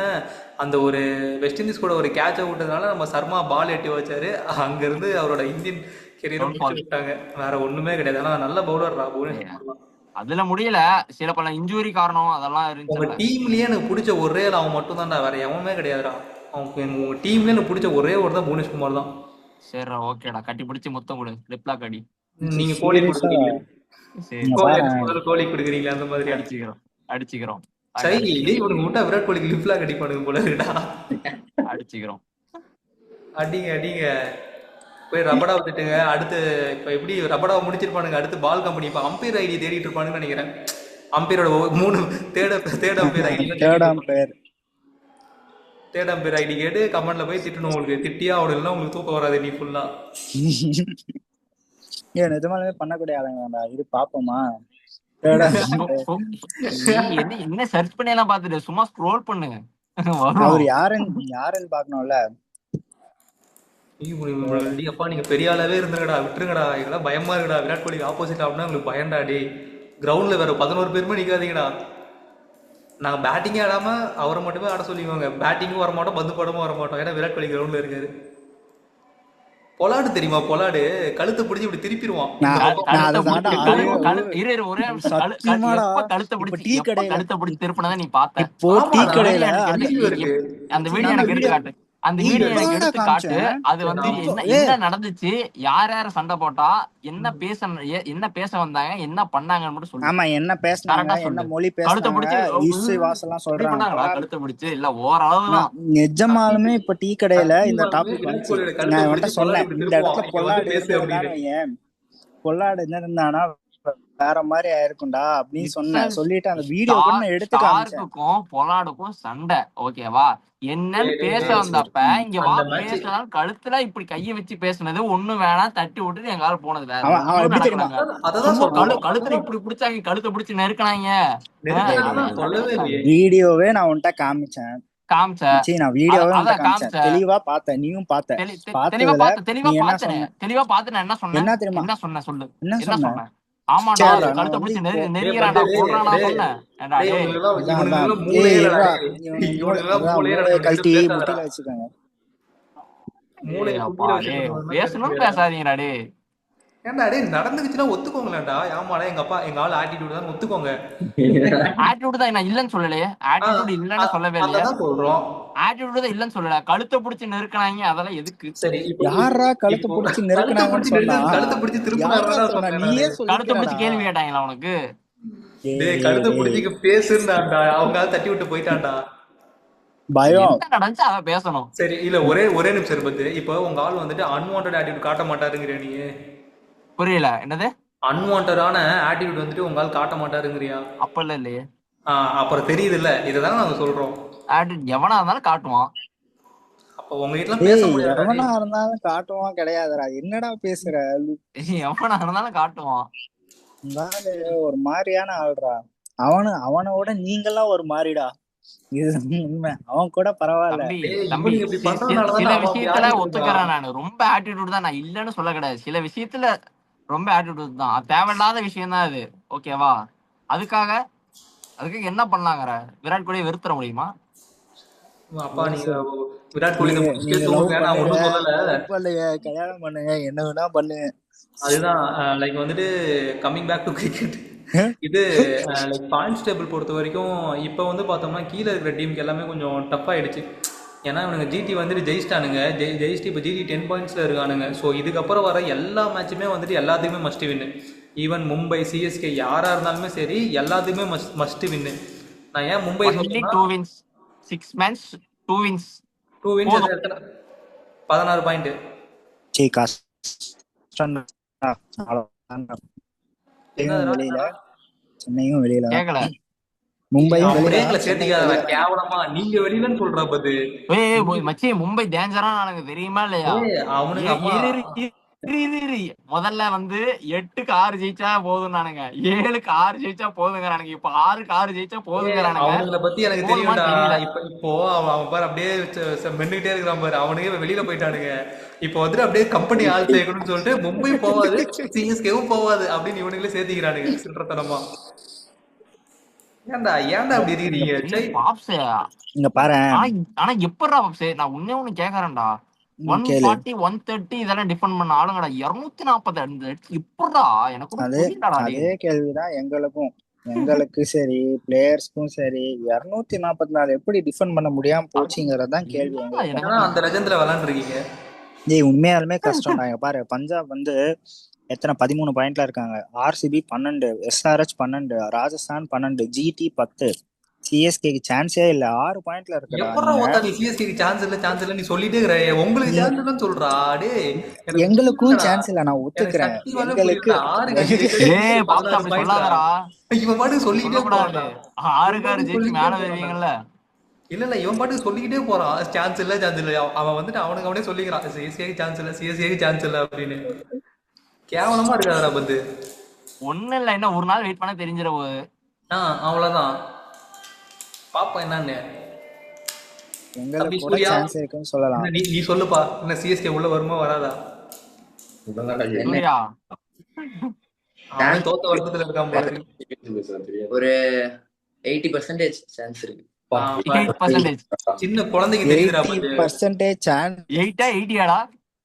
அந்த ஒரு வெஸ்ட் இண்டீஸ் கூட ஒரு கேட்சை விட்டதுனால நம்ம சர்மா பால் எட்டி வச்சாரு, அங்க இருந்து அவரோட இந்தியன் கெரியரை முடிச்சு விட்டாங்க. வேற ஒண்ணுமே கிடையாது. ஆனா நல்ல பவுலர்ரா புவனேஷ்குமார். அதுல முடியல, சில பல இன்ஜுரி காரணம் அதெல்லாம் இருந்துச்சு. உங்க டீம்லயே எனக்கு பிடிச்ச ஒரே அவன் மட்டும் தான்டா, வேற எவனுமே கிடையாதுடா. உங்க டீம்ல எனக்கு பிடிச்ச ஒரே ஒரு தான் புவனேஷ்குமார் தான். சரி ஓகேடா, கட்டி பிடிச்சி முத்தம் கொடு, லிப்லாக் அடி. நீங்க கோழி கொடுக்குறீங்க, கோழி கொடுக்குறீங்களா அந்த மாதிரி அடிச்சுக்கிறோம். சரி இவனுக்கு விட்டா விராட் கோலிக்கு லிப்லாக் அடிப்பானுங்க போல இருக்குடா. அடிச்சுக்கிறோம், அடிங்க போய் ரபடா விட்டுட்டுங்க. அடுத்து இப்ப எப்படி ரபடாவை முடிச்சிருப்பானுங்க, அடுத்து பால் கம்பெனி இப்ப அம்பையர் ஐடி தேடிட்டு இருப்பானுன்னு நினைக்கிறேன். அம்பையரோட 3 தேர்ட் அம்பையர் ஐடி கேட்டு கமெண்ட்ல போய் திட்டணும். உங்களுக்கு திட்டியா அவனுக்கு உங்களுக்கு தூக்கம் வராது நீ ஃபுல்லா. நிஜமாலுமே பண்ணக்கூடிய ஆளுங்க, இது பாப்போமா? என்ன சர்ச் பண்ணி எல்லாம் பாத்துட்டு சும்மா ஸ்க்ரோல் பண்ணுங்க, அவர் யாருன்னு பாக்கணும்ல. அப்பா நீங்க பெரிய ஆளாவே இருந்துங்கடா, விட்டுருங்கடா, இதெல்லாம் பயமா இருக்குடா. விராட் கோலிக்கு ஆப்போசிட் அப்படின்னா உங்களுக்கு பயம்டா. டே கிரவுண்ட்ல வேற 11 பேருமே நிக்காதீங்கடா. நாங்க பேட்டிங்கே ஆடாம அவரை மட்டுமே ஆட சொல்லிக்குவாங்க. பேட்டிங்கும் வர மாட்டோம், பந்து படமும் வர மாட்டோம். ஏன்னா விராட் கோலி கிரவுண்ட்ல இருக்காரு. பொலாடு தெரியுமா, பொலாடு கழுத்தை பிடிச்சி இப்படி திருப்பிடுவான். கழுத்தை பிடிச்சி திருப்பினதான் நீ பார்த்த அந்த வீடியோ எனக்கு எடுத்துக்காட்டு. அந்த வீடியோ எனக்கு எடுத்து காட்டு. அது வந்து என்ன நடந்துச்சு, யார் யார சண்டை போட்டா, என்ன பேச வந்தாங்க, என்ன பண்ணாங்கன்னு மட்டும் சொல்லு. ஆமா, என்ன பேசுனாங்க, என்ன மொழி பேசுனாங்க, கழுத்தை பிடிச்சு இல்ல ஓரளவுதான். நிஜமாலுமே இப்ப டீ கடையில இந்த டாபிக் நான் வந்து சொன்னேன், இந்த இடத்துல பொல்லாடு என்ன இருந்தானா வேற மாதிரி ஆயிருக்கும்டா அப்படின்னு சொன்னேன். சொல்லிட்டு அந்த வீடியோ எடுத்து காமிச்சேன். பொலாடுக்கும் சண்டை ஓகேவா, என்னன்னு பேச வந்தப்ப இங்க வா பேசலாம், கழுத்துல இப்படி கைய வச்சு பேசுனது ஒண்ணு வேணாம், தட்டி விட்டுட்டு எங்கால போனது வேற. கழுத்துல இப்படி பிடிச்சாங்க, கழுத்தை பிடிச்சு நெருக்கினாங்க. வீடியோவே நான் உன்கிட்ட காமிச்சேன். தெளிவா பார்த்தேன், நீயும் பார்த்த. தெளிவா பார்த்து நான் என்ன சொன்னேன், என்ன தெரியுமா, என்ன சொன்ன சொல்லு, என்ன சொன்னேன்? ஆமாடா, கழுத்தை பிடிச்சு நெருக்கிறான்டா, போடுறானா சொன்ன. பேசணும்னு பேசாதீங்கடா டே. ஏன்டா டே நடந்துச்சுன்னா ஒத்துக்கோங்களேன்டா. ஆமாடா எங்க அப்பா எங்க ஆள் ஆட்டிடியூட் தான், ஒத்துக்கோங்க. ஆட்டிடியூட் தான், நான் இல்லன்னு சொல்லலையே. ஆட்டிடியூட் இல்லன்னு சொல்லவே இல்லையா, சொல்றோம். ஆட்டிடியூட் தான் இல்லன்னு சொல்லல. கழுத்தை பிடிச்சு நெருக்கினாங்க, அதெல்லாம் எதுக்கு? சரி, யாரா கழுத்தை பிடிச்சு நெருக்கினாங்கன்னு சொன்னா? கழுத்தை பிடிச்சு திருப்பினாங்கடா, நீயே கழுத்தை பிடிச்சு கேள்வி கேட்டாங்களா உனக்கு? டேய் கழுத்தை பிடிச்சு பேசுறான்டா, அவங்க தட்டி விட்டு போயிட்டான்டா. பயம் நடந்துச்சு, அத பேசணும். சரி இல்ல ஒரே நிமிஷம் இருப்பது. இப்போ உங்க ஆள் வந்துட்டு அன்வான்டட் ஆட்டிடியூட் காட்ட மாட்டாருங்கிற நீ? புரியல, என்னது? அன்வான்டடான ஆட்டிடியூட் வந்துட்டு உங்க ஆள் காட்ட மாட்டாருங்கிறியா? அப்பல்ல இல்லையே. அப்புறம் தெரியுது இல்ல, இததான் நாங்க சொல்றோம். எவனா இருந்தாலும் காட்டுவான். அப்ப உங்க கிட்ட பேச முடியாது. எவனா இருந்தாலும் காட்டுவான் கிடையாதுடா, என்னடா பேசுற? எவனா இருந்தாலும் காட்டுவான். ஒரு மாதிரியான ஆள்றா அவனோட நீங்கெல்லாம் ஒரு மாதிரிடா. இது உண்மை. அவன் கூட பரவாயில்ல. சில விஷயத்துல ஒத்துக்கிறேன் நானு. ரொம்ப ஆட்டிடியூட் தான், நான் இல்லன்னு சொல்ல கிடையாது. சில விஷயத்துல ரொம்ப ஆட்டிடியூட் தான், தேவையில்லாத விஷயம் தான் அது. ஓகேவா, அதுக்காக என்ன பண்ணாங்கற? விராட் கோலியை வெறுத்துற முடியுமா? அப்பா நீங்க விராட் கோலி கல்யாணம் பண்ணுங்க, என்ன வேணா பண்ணு. அதுதான் லைக் வந்துட்டு கம்மிங் பேக் டு கிரிக்கெட். இது லைக் பாயிண்ட்ஸ் டேபிள் பொறுத்த வரைக்கும் இப்போ வந்து பார்த்தோம்னா கீழே இருக்கிற டீமுக்கு எல்லாமே கொஞ்சம் டஃப் ஆயிடுச்சு. ஏன்னா இவனுங்க ஜிடி வந்துட்டு ஜெயிச்சிட்டானுங்க. ஜெயிச்சிட்டு இப்போ ஜிடி 10 பாயிண்ட்ஸில் இருக்கானுங்க. ஸோ இதுக்கப்புறம் வர எல்லா மேட்சுமே வந்துட்டு எல்லாத்துக்குமே must win. Even Mumbai CSK யாராக இருந்தாலுமே சரி எல்லாத்துக்குமே மஸ்ட் வின்னு. நான் ஏன் Mumbai only 2 wins 6 match 2 wins 2 wins 16 point. சரி கஷ்டம் வெளியில, சென்னையும் வெளியில, கேக்கல. மும்பையும் பிரேக்ல வெளியில. சேர்த்திக்காத கேவலமா நீங்க வெளியிலன்னு சொல்ற பத்து. மச்சி மும்பை டேஞ்சரான எனக்கு தெரியுமா இல்லையா? அவனுக்கு அம்மா முதல்ல வந்து 8க்கு 6 ஜெயிச்சா போதும்னானுங்க, 7க்கு 6 ஜெயிச்சா போதுங்கிறானுங்க, இப்ப 6க்கு 6 ஜெயிச்சா போதுங்கிறானுங்க. அவனுங்களை பத்தி எனக்கு தெரியும்டா. இப்போ அவன் பாரு அப்படியே மென்னுகிட்டே இருக்கிறான் பாரு. அவனுக்கு வெளியில போயிட்டானுங்க. இப்போ வந்துட்டு அப்படியே கம்பெனி ஆள் சேர்க்கணும்னு சொல்லிட்டு மும்பை போவாது சிஎஸ்கேவும் போவாது அப்படின்னு இவனுங்களே சேர்த்திக்கிறானுங்க சில்லறத்தனமா. ஏன்டா அப்படி இருக்கீங்க பாப்ஸ்? இங்க பாரு. ஆனா எப்படா பாப்ஸ், நான் ஒண்ணு கேக்குறேன்டா. 140 130 இதெல்லாம் டிஃபெண்ட் பண்ண ஆளுங்கடா, 240 எப்படா? எனக்கு அதே கேள்விதான் எங்களுக்கு சரி பிளேயர்ஸ்க்கும் சரி. 244 எப்படி டிஃபெண்ட் பண்ண முடியாம போச்சுங்கறதான் கேள்வி. அந்த லெஜண்ட்ல விளையாண்டுருக்கீங்க. உண்மையாலுமே கஷ்டம். நாங்க பாரு, பஞ்சாப் வந்து எத்தனை 13 பாயிண்ட்ல இருக்காங்க, ஆர்சிபி 12, எஸ்ஆர்எச் 12, ராஜஸ்தான் 12, ஜிடி 10, சிஎஸ்கேக்கு சான்ஸே இல்ல 6 பாயிண்ட்ல இருக்கா. சிஎஸ்கேக்கு சான்ஸ் இல்ல நீ சொல்லிட்டே இருக்கற. உங்களுக்கு சான்ஸ் இல்லன்னு சொல்றா. டேய் எங்களுக்கும் சான்ஸ் இல்ல, நான் ஒத்துக்கிறேன். எங்களுக்கு ஏய் பாப்ஸ் அப்படி சொல்லாதடா. இவன் பாட்டு சொல்லிட்டே போறான்டா. 6க்கு 6 ஜெயிச்சு மேல வருவீங்கல்ல. இல்ல இவன் பாட்டு சொல்லிக்கிட்டே போறான். சான்ஸ் இல்ல. அவன் வந்துட்டு அவனுக்கு அவனே சொல்லிக்கிறான் சிஎஸ்கேக்கு சான்ஸ் இல்ல அப்படின்னு. கேவலமா இருக்காதா பந்து? ஒண்ணு இல்ல, என்ன ஒரு நாள் வெயிட் பண்ண தெரிஞ்சிட போகுது. அவ்வளவுதான். பாப்பா என்னன்னு எங்களுக்கு கூட சான்ஸ் இருக்குன்னு சொல்லலாம். நீ சொல்லுப்பா, என்ன சிஎஸ்கே உள்ள வருமா வராதா? தோத்த வருத்தத்துல இருக்கான் போல. ஒரு 80% சான்ஸ் இருக்கு. 8% சின்ன குழந்தைக்கு தெரியுதுடா. 80% சான்ஸ். 80-80டா?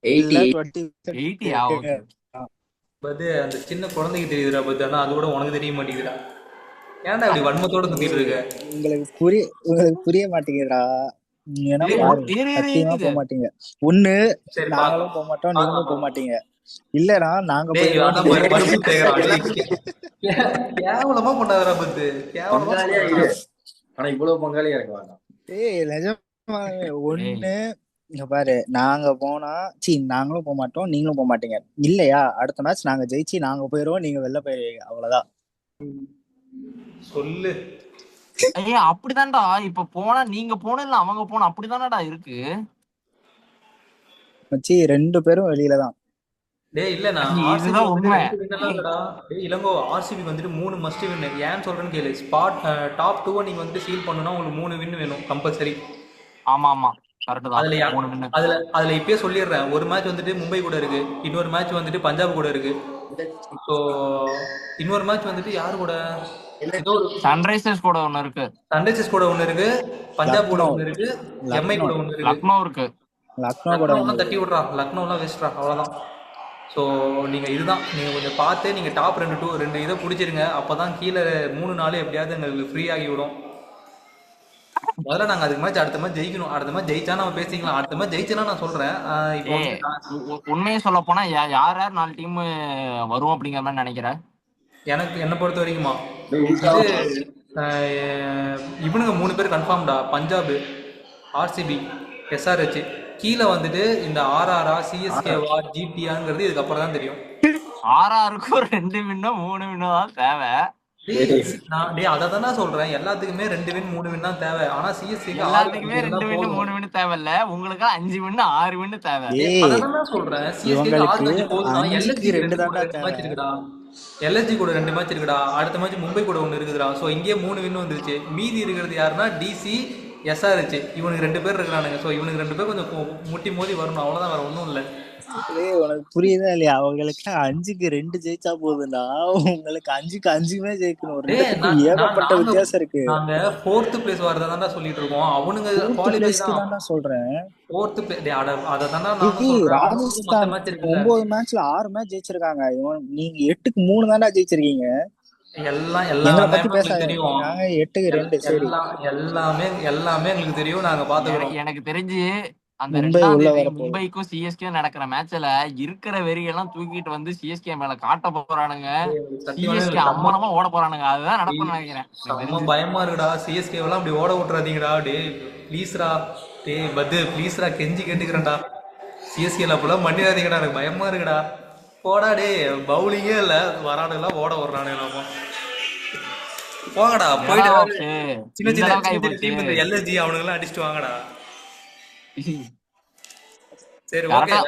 80 பது அந்த சின்ன குழந்தைக்கு தெரியுதுடா பத்து. ஆனா அது கூட உனக்கு தெரிய மாட்டேங்குதுடா. ஏன்டா இப்படி வன்மத்தோட சுத்திட்டு இருக்க? உங்களுக்கு புரிய மாட்டேங்குதுடா. சத்தியமா போக மாட்டீங்க. ஒண்ணு நாங்களும் போக மாட்டோம், நீங்களும் போக மாட்டீங்க. இல்லடா நாங்க கேவலமா பண்ணாதடா பத்து. ஆனா இவ்வளவு பங்காளியா இருக்க வேண்டாம். நிஜமாவே ஒண்ணு இங்க பாரு, நாங்க போனா நாங்களும் போக மாட்டோம், நீங்களும் போக மாட்டீங்க. இல்லையா, அடுத்த மேட்ச் நாங்க ஜெயிச்சு நாங்க போயிருவோம், நீங்க வெளில போயிருவீங்க. அவ்வளவுதான். சொல்லு. ஐயா அப்படிதான்டா. இப்ப போனா நீங்க போன இல்ல அவங்க போன அப்படிதானடா இருக்கு. மச்சி 2 பேரும் வெளியில தான். டேய் இல்ல நான் இதுதான் உண்மை. டேய் இளங்கோ, ஆர்சிபி வந்துட்டு 3 மஸ்ட் வின். ஏன் சொல்றேன்னு கேளு. ஸ்பாட் டாப் 2 நீங்க வந்துட்டு சீல் பண்ணனும்னா உங்களுக்கு 3 வின் வேணும் கம்பல்சரி. ஆமா கரெக்ட் தான். 3 வின். அதுல இப்பயே சொல்லிடுறேன். ஒரு மேட்ச் வந்துட்டு மும்பை கூட இருக்கு, இன்னொரு மேட்ச் வந்துட்டு பஞ்சாப் கூட இருக்கு. ஸோ இன்னொரு மேட்ச் வந்துட்டு யாரு கூட? சன்ரைசர்ஸ் கூட ஒண்ணு இருக்கு, பஞ்சாப் கூட ஒண்ணு இருக்கு, எம்ஐ கூட ஒண்ணு இருக்கு, லக்னோ இருக்கு. லக்னோ கூட தட்டி விடுறா. லக்னோலாம் வேஸ்ட்ரா. அவ்வளவுதான். ஸோ நீங்க இதுதான் நீங்க கொஞ்சம் பார்த்து நீங்க டாப் 2 இதை பிடிச்சிருங்க. அப்பதான் கீழே 3-4 எப்படியாவது எங்களுக்கு ஃப்ரீ ஆகி விடும். முதல்ல நாங்க அதுக்கு மேட்ச் அடுத்த மேட்ச் ஜெயிக்கணும். அடுத்த மேட்ச் ஜெயிச்சா நம்ம பேசிக்கலாம். அடுத்த மேட்ச் ஜெயிச்சா நான் சொல்றேன். இப்போ உண்மையை சொல்ல போனா யார் 4 டீம் வரும் அப்படிங்கிற மாதிரி நினைக்கிறேன். என்னை பொறுத்த வரைக்குமா இவனுங்க 3 பேர் கன்ஃபார்ம்டா. Punjab, RCB, SRH. கீழே வந்துட்டு இந்த ஆர்ஆரா, சிஎஸ்கேவா, ஜிடிஆங்கிறது இதுக்கப்புறம் தான் தெரியும். ஆர்ஆருக்கும் 2 வின்னோ 3 வின்னோ தான் தேவை. அதான் சொல்றேன். எல்லாத்துக்குமே 2 வின் 3 வின் தான் தேவை. ஆனா சிஎஸ்கே எல்லாத்துக்குமே 2 வின் 3 வின் தேவை இல்ல, உங்களுக்கு 5 வின் 6 வின் தேவை. அதான் சொல்றேன். சிஎஸ்கே 6 மேட்ச் போதுனா எல்எஸ்ஜி 2 மேட்ச் இருக்குடா. எல்எஸ்ஜி கூட 2 மேட்ச் இருக்குடா. அடுத்த மேட்ச் மும்பை கூட 1 இருக்குதுடா. சோ இங்கே 3 வின் வந்துருச்சு. மீதி இருக்கிறது யாருன்னா டிசி, எஸ்ஆர்ஹெச். இவனுக்கு 2 பேர் இருக்கிறானுங்க. சோ இவனுக்கு 2 பேர் கொஞ்சம் முட்டி மோதி வரணும். அவ்வளவுதான், வேற ஒன்றும் இல்லை. உனக்கு புரியுதா இல்லையா? அவங்களுக்கு 5க்கு 2 ஜெயிச்சா போதுன்னா உங்களுக்கு 5க்கு 5மே ஜெயிக்கணும். ஏகப்பட்ட வித்தியாசம் இருக்கு. நாங்க 4th பிளேஸ் வரதான்டா சொல்லிட்டு இருக்கோம். அவனுங்க தான் சொல்றேன். 4th பிளேஸ் அததான் ராஜஸ்தான் 9 மேட்ச்ல 6 மேட்ச் ஜெயிச்சிருக்காங்க. நீங்க 8க்கு 3 தான்டா ஜெயிச்சிருக்கீங்க. எல்லாம் எங்களை எல்லாமே பத்தி எங்களுக்கு பேசாத, தெரியும். நாங்க 8-2 சரி. எல்லாமே எங்களுக்கு தெரியும், நாங்க பாத்துக்கிறோம். எனக்கு தெரிஞ்சு அந்த மும்பை 2ஆம் உள்ள தேதி வர போகுது. மும்பைக்கும் சிஎஸ்கே நடக்கிற மேட்ச்ல இருக்கிற வெறியெல்லாம் தூக்கிட்டு வந்து சிஎஸ்கே மேல காட்ட போறானுங்க. சத்தியமாவே சிஎஸ்கே செம்ம அம்மனமா ஓட போறானுங்க. அதுதான் நடக்கும்னு நினைக்கிறேன் எனக்கு செம்ம தெரிஞ்சு. பயமா இருக்குடா. சிஎஸ்கே எல்லாம் அப்படி ஓட விட்டுறாதீங்கடா. டே ப்ளீஸ்ரா, டே பத்து ப்ளீஸ்ரா, கெஞ்சி கேட்டுக்கிறேன்டா. சிஎஸ்கேல அப்பெல்லாம் பண்ணிடாதீங்கடா, எனக்கு பயமா இருக்குடா. போடா டே, பவுலிங்கே இல்ல, வரானுங்களாம் ஓட விடுறானுங்க. போங்கடா போயிட்டு ஏன்னா ஏதாவது சின்ன இந்த சின்ன அளவுக்கு சின்ன ஆகி சின்ன போச்சு. டீம் இந்த எல்எஸ்ஜி அவனுங்கெல்லாம் அடிச்சுட்டு வாங்கடா. சரி ஓகே. கரெக்டா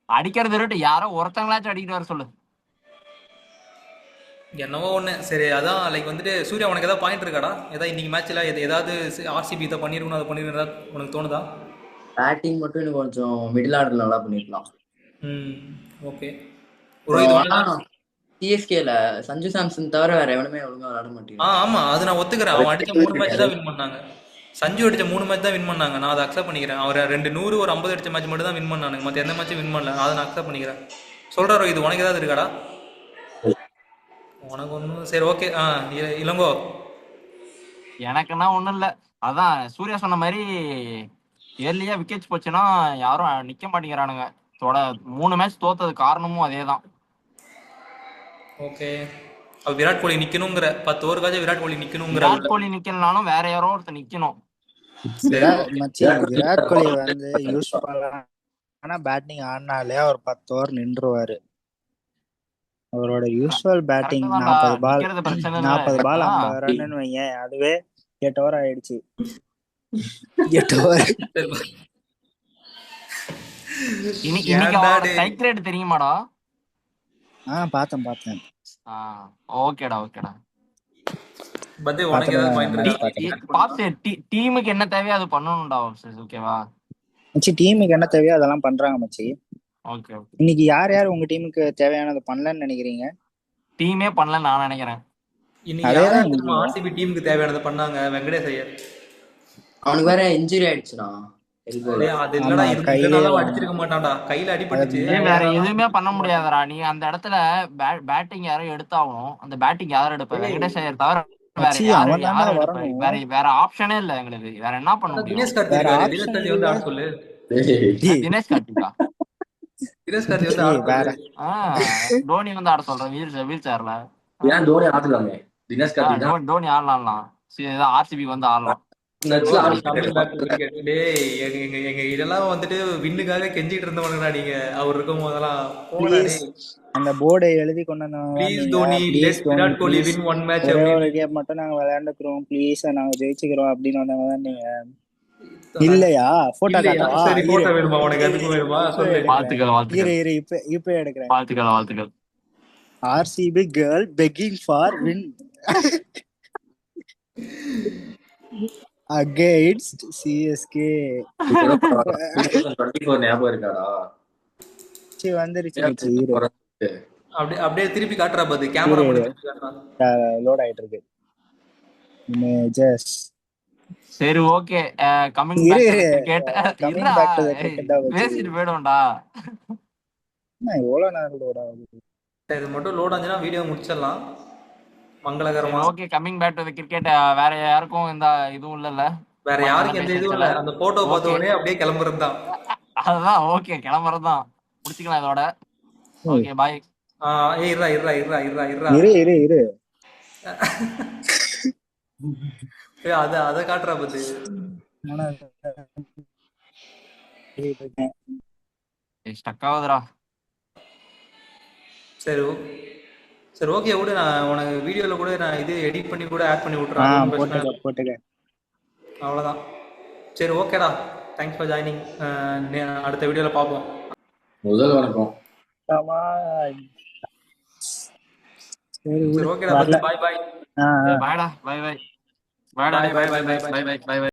அடிக்கிறது விட்டு யாரோ ஒருத்தங்களாச்சும் அடிக்கிட்டு வர சொல்லு. என்னவோ ஒண்ணு. சரி அதான் லைக் வந்துட்டு சூர்யா, உனக்கு ஏதாவது பாயிண்ட் இருக்காடா? ஏதாவது இன்னைக்கு மேட்ச்ல ஏதாவது ஆர்சிபி இதை பண்ணிருக்கணும் அதை பண்ணிருக்கணும் உனக்கு தோணுதா? பேட்டிங் மட்டும் இன்னும் கொஞ்சம் மிடில் ஆர்டர் நல்லா பண்ணிருக்கலாம். ஓகே. சிஎஸ்கேல சஞ்சு சாம்சன் தவிர வேற எவனுமே ஒழுங்கா விளையாட மாட்டேங்குது. ஆமா, அது நான் ஒத்துக்கிறேன். அவன் அடிச்ச 3 மேட்ச் தான் வின் பண்ணாங்க. சஞ்சு அடிச்ச 3 மேட்ச் தான் வின் பண்ணாங்க. நான் அதை அக்செப்ட் பண்ணிக்கிறேன். அவர் 200 ஒரு 50 அடிச்ச மேட்ச் மட்டும் தான் வின் பண்ணானுங்க. மற்ற எந்த மேட்சும் வின் பண்ணல. அதை நான் அக்செப்ட் பண்ணிக்கிறேன். சொல்றாரோ இது உனக்கு ஏதாவது இருக்காடா? உனக்கு ஒன்றும் சரி ஓகே. இளங்கோ. எனக்குன்னா ஒண்ணும் இல்ல. அதான் சூர்யா சொன்ன மாதிரி ஏர்லியா விக்கெட்ஸ் போச்சுன்னா யாரும் நிக்க மாட்டேங்கிறானுங்க. 3 மேட்ச் தோத்தது காரணமும் அதேதான். ஓகே. விராட் கோலி நிக்கணுங்கிற 10 ஓவருக்காச்சும் விராட் கோலி நிக்கணுங்கிற. விராட் கோலி நிக்கலனாலும் வேற யாரோ ஒருத்தர் நிக்கணும். விராட் கோலி வந்து யூஸ்வலான பேட்டிங் ஆடினாலே அவர் 10 ஓவர் நின்றுவாரு. அவரோட யூஸ்வல் பேட்டிங் 40 பால் 50 ரன்னு வைங்க, அதுவே 8 ஓவர் ஆயிடுச்சு. 8 ஓவர். இன்னைக்கு ஸ்ட்ரைக் ரேட் தெரியுமாடா? பார்த்தேன். ஓகேடா. பத்தே உனக்கு ஏதாவது பாயிண்ட் இருக்கா? பாத்து டீமுக்கு என்ன தேவையோ அது பண்ணணும்டா. ஓகேவா மச்சி? டீமுக்கு என்ன தேவையோ அதெல்லாம் பண்றாங்க மச்சி. ஓகே. இன்னைக்கு யார் உங்க டீமுக்கு தேவையானது பண்ணலன்னு நினைக்கிறீங்க? டீமே பண்ணலன்னு நான் நினைக்கிறேன். இன்னைக்கு ஆர்சிபி டீமுக்கு தேவையானது பண்ணாங்க. வெங்கடேஷ் ஐயர் அவனுக்கு வேற இன்ஜுரி ஆயிடுச்சுடா. அது இல்லடா, இதனால அடிச்சிருக்க மாட்டான்டா, கையில அடிபட்டுச்சு. வேற எதுவுமே பண்ண முடியாதடா. நீ அந்த இடத்துல பேட்டிங் யாரும் எடுத்தாகணும். அந்த பேட்டிங் யாரும் எடுப்ப? வெங்கடேஷ் ஐயர் தவிர வேற ஆப்ஷனே இல்ல எங்களுக்கு. வேற என்ன பண்ண முடியும்? தினேஷ் கார்த்திக் வந்து ஆட சொல்லு. தினேஷ் கார்த்திகா? தினேஷ் கார்த்திக் வந்து தோனி வந்து ஆட சொல்றேன் வீல் சேர்ல. ஏன் தோனி ஆடலாமே? தினேஷ் கார்த்திக் தோனி ஆடலாம். ஆர்சிபி வந்து ஆடலாம். எங்க இதெல்லாம் வந்துட்டு வின்னுக்காக கெஞ்சிட்டு இருந்தவனுங்கடா நீங்க. அவர் இருக்கும் போதெல்லாம் அந்த போர்டை எழுதி கொண்டு மட்டும் நாங்க விளையாண்டுக்கிறோம், ப்ளீஸ் நாங்க ஜெயிச்சுக்கிறோம் அப்படின்னு வந்தவங்க தான் நீங்க. இல்லையா? போட்டோ வேணுமா உனக்கு? அதுக்கு வேணுமா? வாழ்த்துக்கள். இப்ப எடுக்கிறேன். வாழ்த்துக்கள். RCB girl begging for win against CSK. ஞாபகம் இருக்காடா? வந்துருச்சு. அப்படியே திருப்பி காட்டுறா பாத்து. கேமரா லோட் ஆயிட்டு இருக்கு இமேஜஸ். சரி ஓகே. கமிங் பேக் டு பேசிட்டு போய்டும்டா. எவ்வளவு நேரம் லோட் ஆகுது? இது மட்டும் லோட் ஆச்சுன்னா வீடியோ முடிச்சிடலாம் மங்களகரமா. Okay, coming back to the cricket. வேற யாருக்கும் இந்த இதுவும் இல்ல. வேற யாருக்கும் எந்த இதுவும் இல்ல. அந்த போட்டோ பார்த்த உடனே அப்படியே கிளம்புறது தான். அதுதான் ஓகே, கிளம்புறது தான். முடிச்சுக்கலாம் இதோட. Okay bye. இரு அத காட்டுறா பத்தி. ஸ்டக் ஆகுதுடா. சரி ஓகே விடு. நான் உனக்கு வீடியோல கூட நான் இது எடிட் பண்ணி கூட ஆட் பண்ணி விட்டுறேன். போட்டுக்க. அவ்வளவுதான். சரி ஓகேடா, தேங்க்ஸ் ஃபார் ஜாயினிங். அடுத்த வீடியோல பாப்போம். முதல் வணக்கம். சரி ஓகேடா, பாய் பாய். பாய்டா, பாய் பாய்.